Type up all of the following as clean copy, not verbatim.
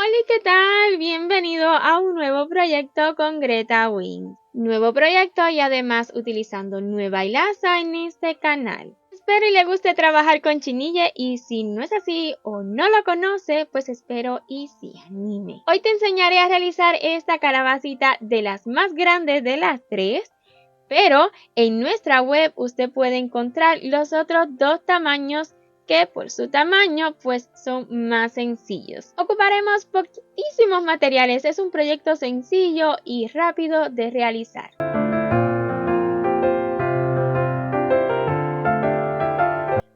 Hola, ¿qué tal? Bienvenido a un nuevo proyecto con Greta Wings. Nuevo proyecto y además utilizando nueva hilaza en este canal. Espero y le guste trabajar con chinille y si no es así o no lo conoce, pues espero y se anime. Hoy te enseñaré a realizar esta calabacita de las más grandes de las tres, pero en nuestra web usted puede encontrar los otros dos tamaños que por su tamaño pues son más sencillos. Ocuparemos poquísimos materiales, es un proyecto sencillo y rápido de realizar.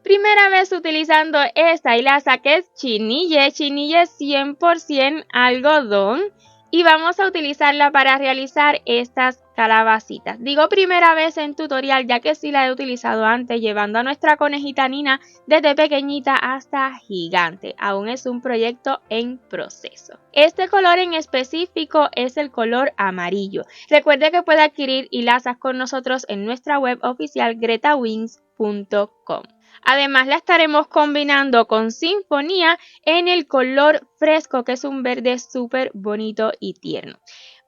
Primera vez utilizando esta hilaza que es chinille 100% algodón. Y vamos a utilizarla para realizar estas calabacitas. Digo primera vez en tutorial ya que sí la he utilizado antes llevando a nuestra conejita Nina desde pequeñita hasta gigante. Aún es un proyecto en proceso. Este color en específico es el color amarillo. Recuerde que puede adquirir hilazas con nosotros en nuestra web oficial gretawings.com. Además la estaremos combinando con Sinfonía en el color fresco que es un verde súper bonito y tierno.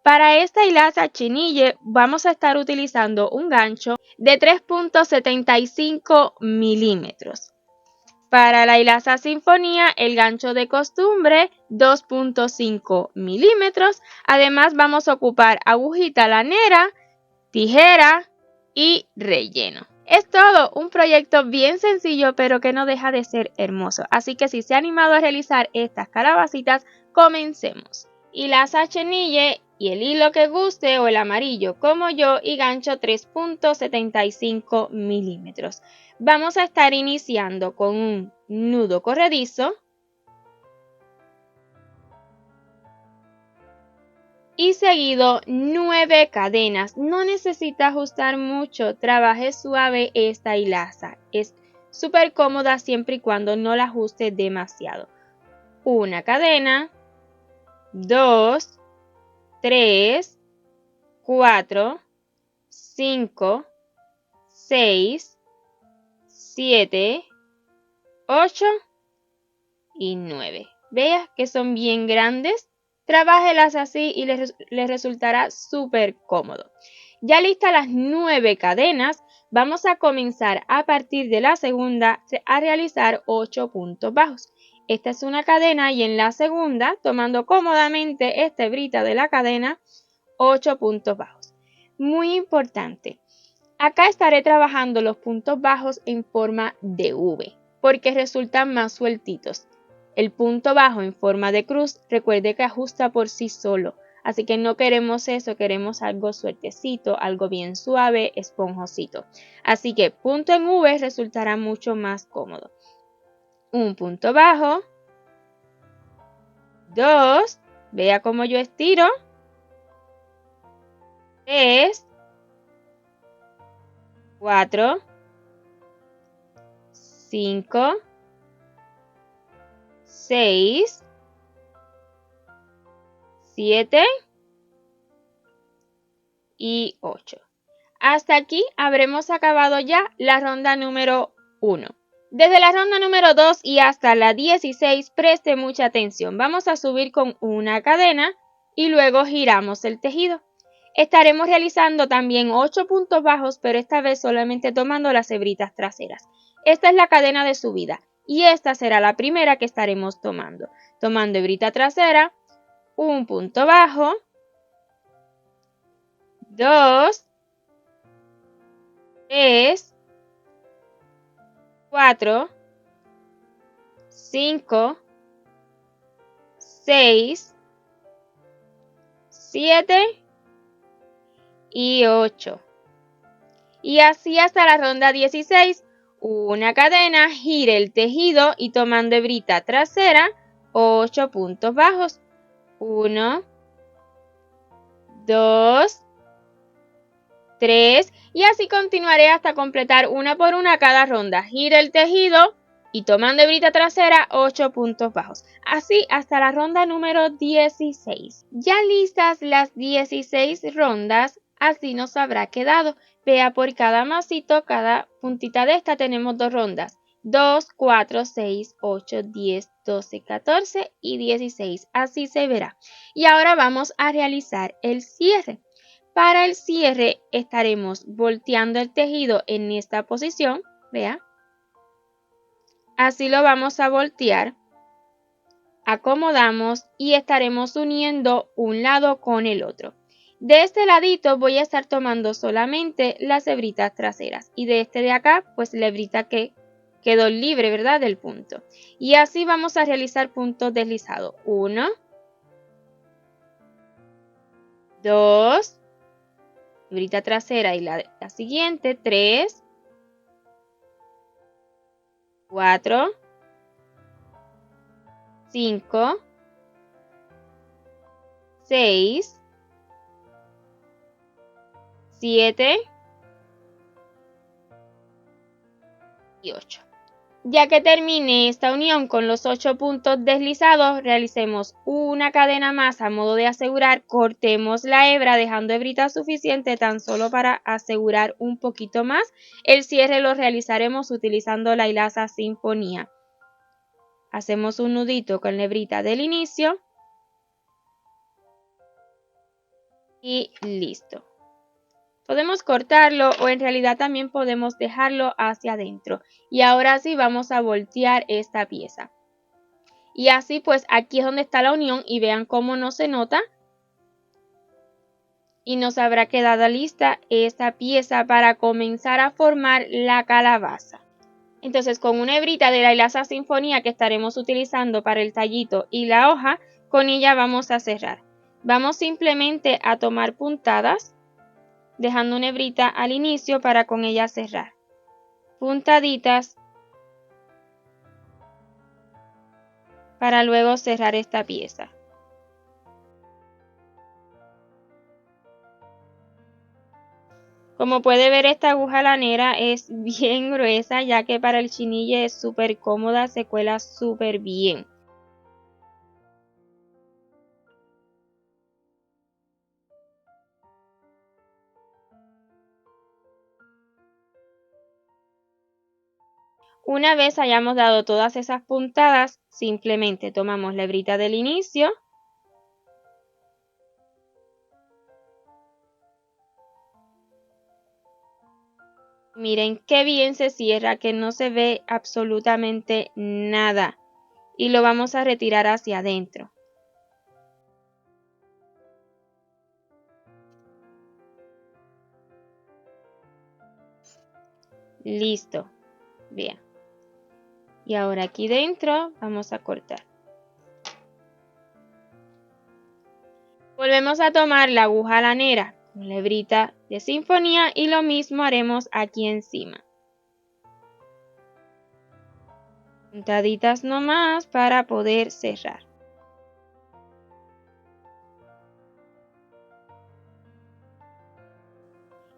Para esta hilaza chinille vamos a estar utilizando un gancho de 3.75 milímetros. Para la hilaza Sinfonía el gancho de costumbre 2.5 milímetros. Además vamos a ocupar agujita lanera, tijera y relleno. Es todo un proyecto bien sencillo pero que no deja de ser hermoso. Así que si se ha animado a realizar estas calabacitas, comencemos. Hilaza chenille y el hilo que guste o el amarillo como yo y gancho 3.75 milímetros. Vamos a estar iniciando con un nudo corredizo. Y seguido 9 cadenas. No necesita ajustar mucho, trabaje suave esta hilaza. Es súper cómoda siempre y cuando no la ajuste demasiado. Una cadena, 2, 3, 4, 5, 6, 7, 8 y 9. Veas que son bien grandes. Trabájelas así y les resultará súper cómodo. Ya listas las 9 cadenas, vamos a comenzar a partir de la segunda a realizar 8 puntos bajos. Esta es una cadena y en la segunda, tomando cómodamente esta hebrita de la cadena, 8 puntos bajos. Muy importante, acá estaré trabajando los puntos bajos en forma de V, porque resultan más sueltitos. El punto bajo en forma de cruz, recuerde que ajusta por sí solo, así que no queremos eso, queremos algo sueltecito, algo bien suave, esponjosito. Así que punto en V resultará mucho más cómodo. Un punto bajo, 2, vea cómo yo estiro, 3, 4, 5, 6, 7 y 8. Hasta aquí habremos acabado ya la ronda número 1. Desde la ronda número 2 y hasta la 16 preste mucha atención. Vamos a subir con una cadena y luego giramos el tejido. Estaremos realizando también 8 puntos bajos, pero esta vez solamente tomando las hebritas traseras. Esta es la cadena de subida y esta será la primera que estaremos tomando. Tomando hebrita trasera, un punto bajo, 2, 3, 4, 5, 6, 7 y 8. Y así hasta la ronda 16, una cadena, gire el tejido y tomando hebrita trasera, 8 puntos bajos. 1, 2, 3 y así continuaré hasta completar una por una cada ronda. Gire el tejido y tomando hebrita trasera 8 puntos bajos. Así hasta la ronda número 16. Ya listas las 16 rondas, así nos habrá quedado. Vea por cada masito, cada puntita de esta tenemos 2 rondas. 2, 4, 6, 8, 10, 12, 14 y 16. Así se verá. Y ahora vamos a realizar el cierre. Para el cierre estaremos volteando el tejido en esta posición. Vea. Así lo vamos a voltear. Acomodamos y estaremos uniendo un lado con el otro. De este ladito voy a estar tomando solamente las hebritas traseras y de este de acá pues la hebrita que quedó libre, ¿verdad? Del punto. Y así vamos a realizar puntos deslizados. 1, 2, hebrita trasera y la siguiente, 3, 4, 5, 6, 7 y 8. Ya que termine esta unión con los 8 puntos deslizados, realicemos una cadena más a modo de asegurar, cortemos la hebra dejando hebrita suficiente tan solo para asegurar un poquito más. El cierre lo realizaremos utilizando la hilaza Sinfonía. Hacemos un nudito con la hebrita del inicio y listo. Podemos cortarlo o en realidad también podemos dejarlo hacia adentro. Y ahora sí vamos a voltear esta pieza. Y así pues aquí es donde está la unión y vean cómo no se nota. Y nos habrá quedado lista esta pieza para comenzar a formar la calabaza. Entonces con una hebrita de la hilaza Sinfonía que estaremos utilizando para el tallito y la hoja, con ella vamos a cerrar. Vamos simplemente a tomar puntadas, dejando una hebrita al inicio para con ella cerrar. Puntaditas para luego cerrar esta pieza. Como puede ver, esta aguja lanera es bien gruesa, ya que para el chinille es súper cómoda, se cuela súper bien. Una vez hayamos dado todas esas puntadas, simplemente tomamos la hebrita del inicio miren qué bien se cierra, que no se ve absolutamente nada. Y lo vamos a retirar hacia adentro. Listo. Bien. Y ahora aquí dentro vamos a cortar. Volvemos a tomar la aguja lanera con la hebrita de Sinfonía y lo mismo haremos aquí encima. Puntaditas nomás para poder cerrar.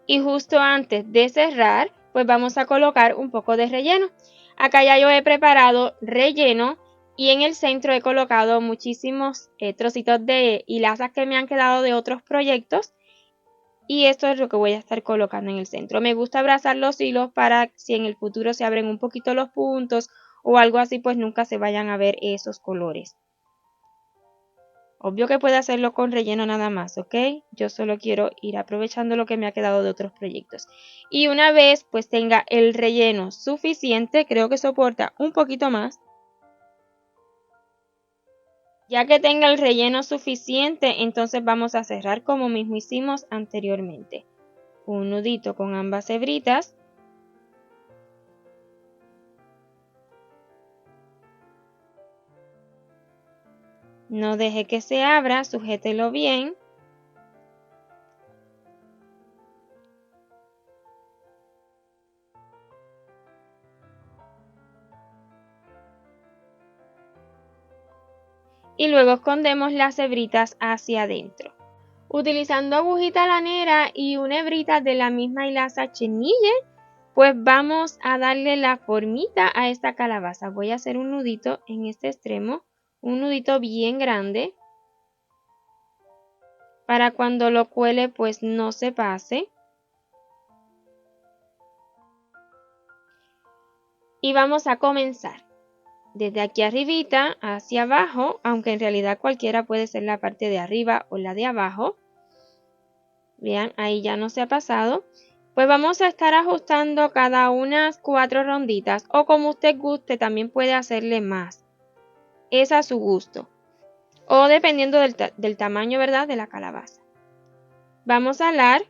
Y justo antes de cerrar, pues vamos a colocar un poco de relleno. Acá ya yo he preparado relleno y en el centro he colocado muchísimos trocitos de hilazas que me han quedado de otros proyectos. Y esto es lo que voy a estar colocando en el centro. Me gusta abrazar los hilos para si en el futuro se abren un poquito los puntos o algo así, pues nunca se vayan a ver esos colores. Obvio que puede hacerlo con relleno nada más, ¿ok? Yo solo quiero ir aprovechando lo que me ha quedado de otros proyectos. Y una vez pues tenga el relleno suficiente, creo que soporta un poquito más. Ya que tenga el relleno suficiente, entonces vamos a cerrar como mismo hicimos anteriormente. Un nudito con ambas hebritas. No deje que se abra, sujételo bien. Y luego escondemos las hebritas hacia adentro. Utilizando agujita lanera y una hebrita de la misma hilaza chenille, pues vamos a darle la formita a esta calabaza. Voy a hacer un nudito en este extremo, un nudito bien grande, para cuando lo cuele pues no se pase. Y vamos a comenzar desde aquí arribita hacia abajo, aunque en realidad cualquiera puede ser la parte de arriba o la de abajo. Vean, ahí ya no se ha pasado. Pues vamos a estar ajustando cada unas 4 ronditas o como usted guste, también puede hacerle más. Es a su gusto o dependiendo del tamaño, ¿verdad?, de la calabaza. Vamos a alar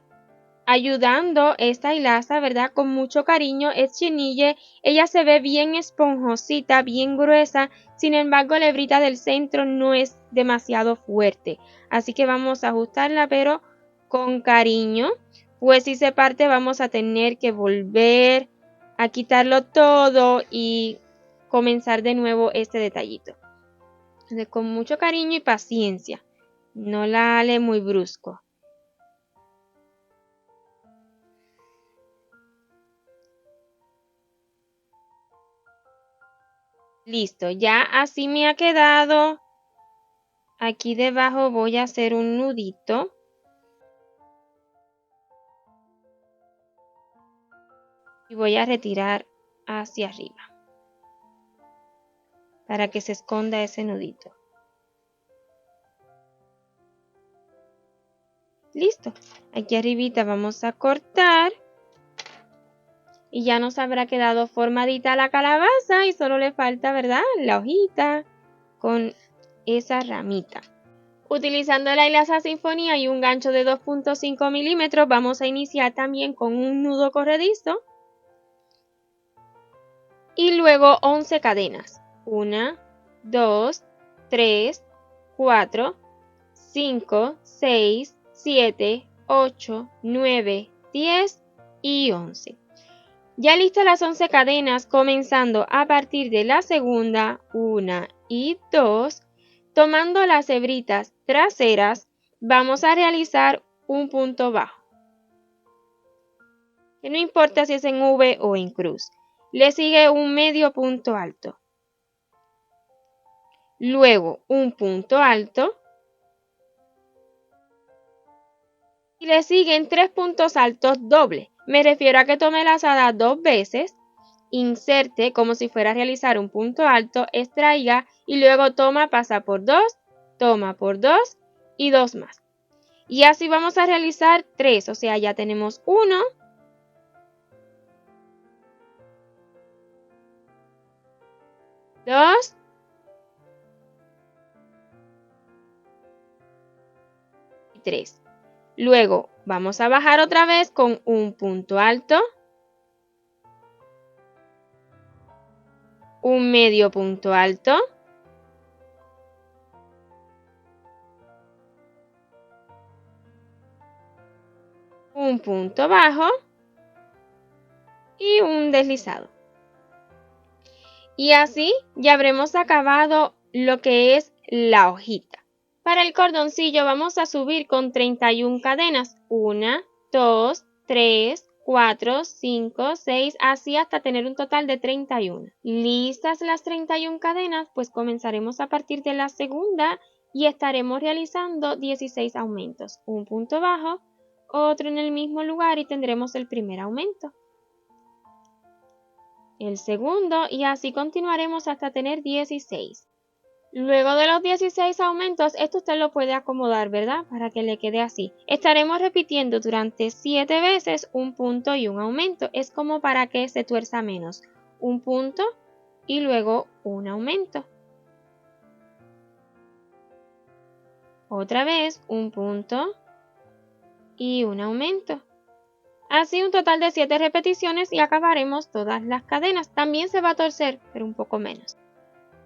ayudando esta hilaza, ¿verdad?, con mucho cariño. Es chinille, ella se ve bien esponjosita, bien gruesa, sin embargo la hebrita del centro no es demasiado fuerte. Así que vamos a ajustarla, pero con cariño, pues si se parte vamos a tener que volver a quitarlo todo y comenzar de nuevo este detallito. Entonces, con mucho cariño y paciencia, no la ale muy brusco. Listo, ya así me ha quedado. Aquí debajo voy a hacer un nudito. Y voy a retirar hacia arriba para que se esconda ese nudito. Listo, aquí arribita vamos a cortar y ya nos habrá quedado formadita la calabaza y solo le falta, ¿verdad?, la hojita con esa ramita. Utilizando la hilaza sinfonía y un gancho de 2.5 milímetros vamos a iniciar también con un nudo corredizo y luego 11 cadenas. 1, 2, 3, 4, 5, 6, 7, 8, 9, 10 y 11. Ya listas las 11 cadenas, comenzando a partir de la segunda, 1 y 2, tomando las hebritas traseras, vamos a realizar un punto bajo. Que no importa si es en V o en cruz. Le sigue un medio punto alto. Luego un punto alto. Y le siguen 3 puntos altos dobles. Me refiero a que tome la lazada 2 veces, inserte como si fuera a realizar un punto alto, extraiga y luego toma, pasa por 2, toma por 2 y 2 más. Y así vamos a realizar 3, o sea, ya tenemos 1, 2 y 3. Luego vamos a bajar otra vez con un punto alto, un medio punto alto, un punto bajo y un deslizado. Y así ya habremos acabado lo que es la hojita. Para el cordoncillo vamos a subir con 31 cadenas. 1, 2, 3, 4, 5, 6, así hasta tener un total de 31. Listas las 31 cadenas, pues comenzaremos a partir de la segunda y estaremos realizando 16 aumentos. Un punto bajo, otro en el mismo lugar y tendremos el primer aumento, el segundo y así continuaremos hasta tener 16. Luego de los 16 aumentos, esto usted lo puede acomodar, ¿verdad?, para que le quede así. Estaremos repitiendo durante 7 veces un punto y un aumento. Es como para que se tuerza menos. Un punto y luego un aumento. Otra vez un punto y un aumento. Así un total de 7 repeticiones y acabaremos todas las cadenas. También se va a torcer, pero un poco menos.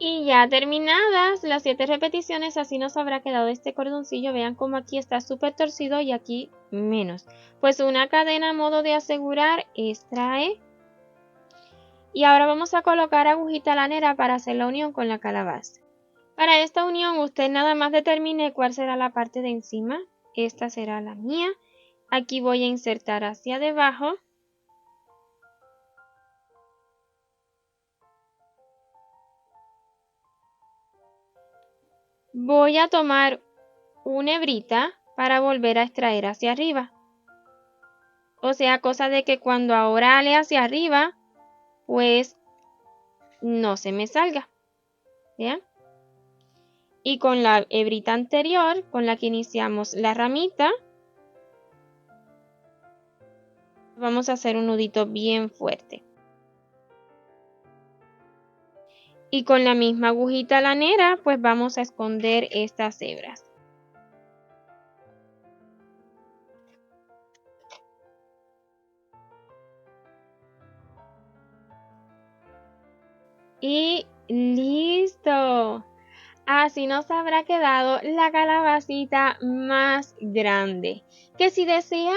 Y ya terminadas las 7 repeticiones, así nos habrá quedado este cordoncillo. Vean como aquí está súper torcido y aquí menos. Pues una cadena a modo de asegurar, extrae. Y ahora vamos a colocar agujita lanera para hacer la unión con la calabaza. Para esta unión usted nada más determine cuál será la parte de encima. Esta será la mía. Aquí voy a insertar hacia debajo. Voy a tomar una hebrita para volver a extraer hacia arriba. O sea, cosa de que cuando ahora ale hacia arriba, pues no se me salga. ¿Vean? Y con la hebrita anterior, con la que iniciamos la ramita, vamos a hacer un nudito bien fuerte. Y con la misma agujita lanera, pues vamos a esconder estas hebras. Y listo. Así nos habrá quedado la calabacita más grande. Que si desean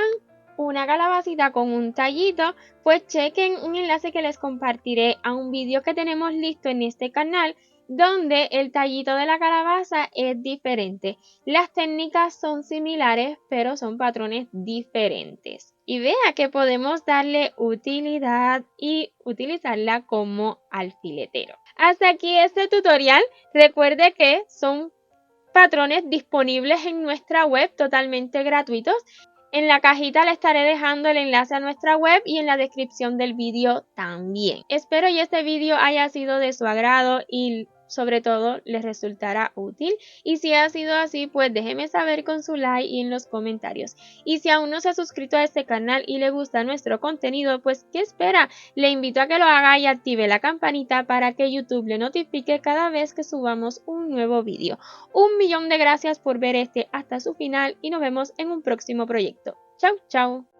una calabacita con un tallito, pues chequen un enlace que les compartiré a un vídeo que tenemos listo en este canal, donde el tallito de la calabaza es diferente. Las técnicas son similares, pero son patrones diferentes. Y vea que podemos darle utilidad y utilizarla como alfiletero. Hasta aquí este tutorial. Recuerde que son patrones disponibles en nuestra web totalmente gratuitos. En la cajita le estaré dejando el enlace a nuestra web y en la descripción del vídeo también. Espero que este vídeo haya sido de su agrado y sobre todo les resultará útil. Y si ha sido así, pues déjeme saber con su like y en los comentarios. Y si aún no se ha suscrito a este canal y le gusta nuestro contenido, pues ¿qué espera? Le invito a que lo haga y active la campanita para que YouTube le notifique cada vez que subamos un nuevo vídeo. Un millón de gracias por ver este hasta su final y nos vemos en un próximo proyecto. Chau, chau.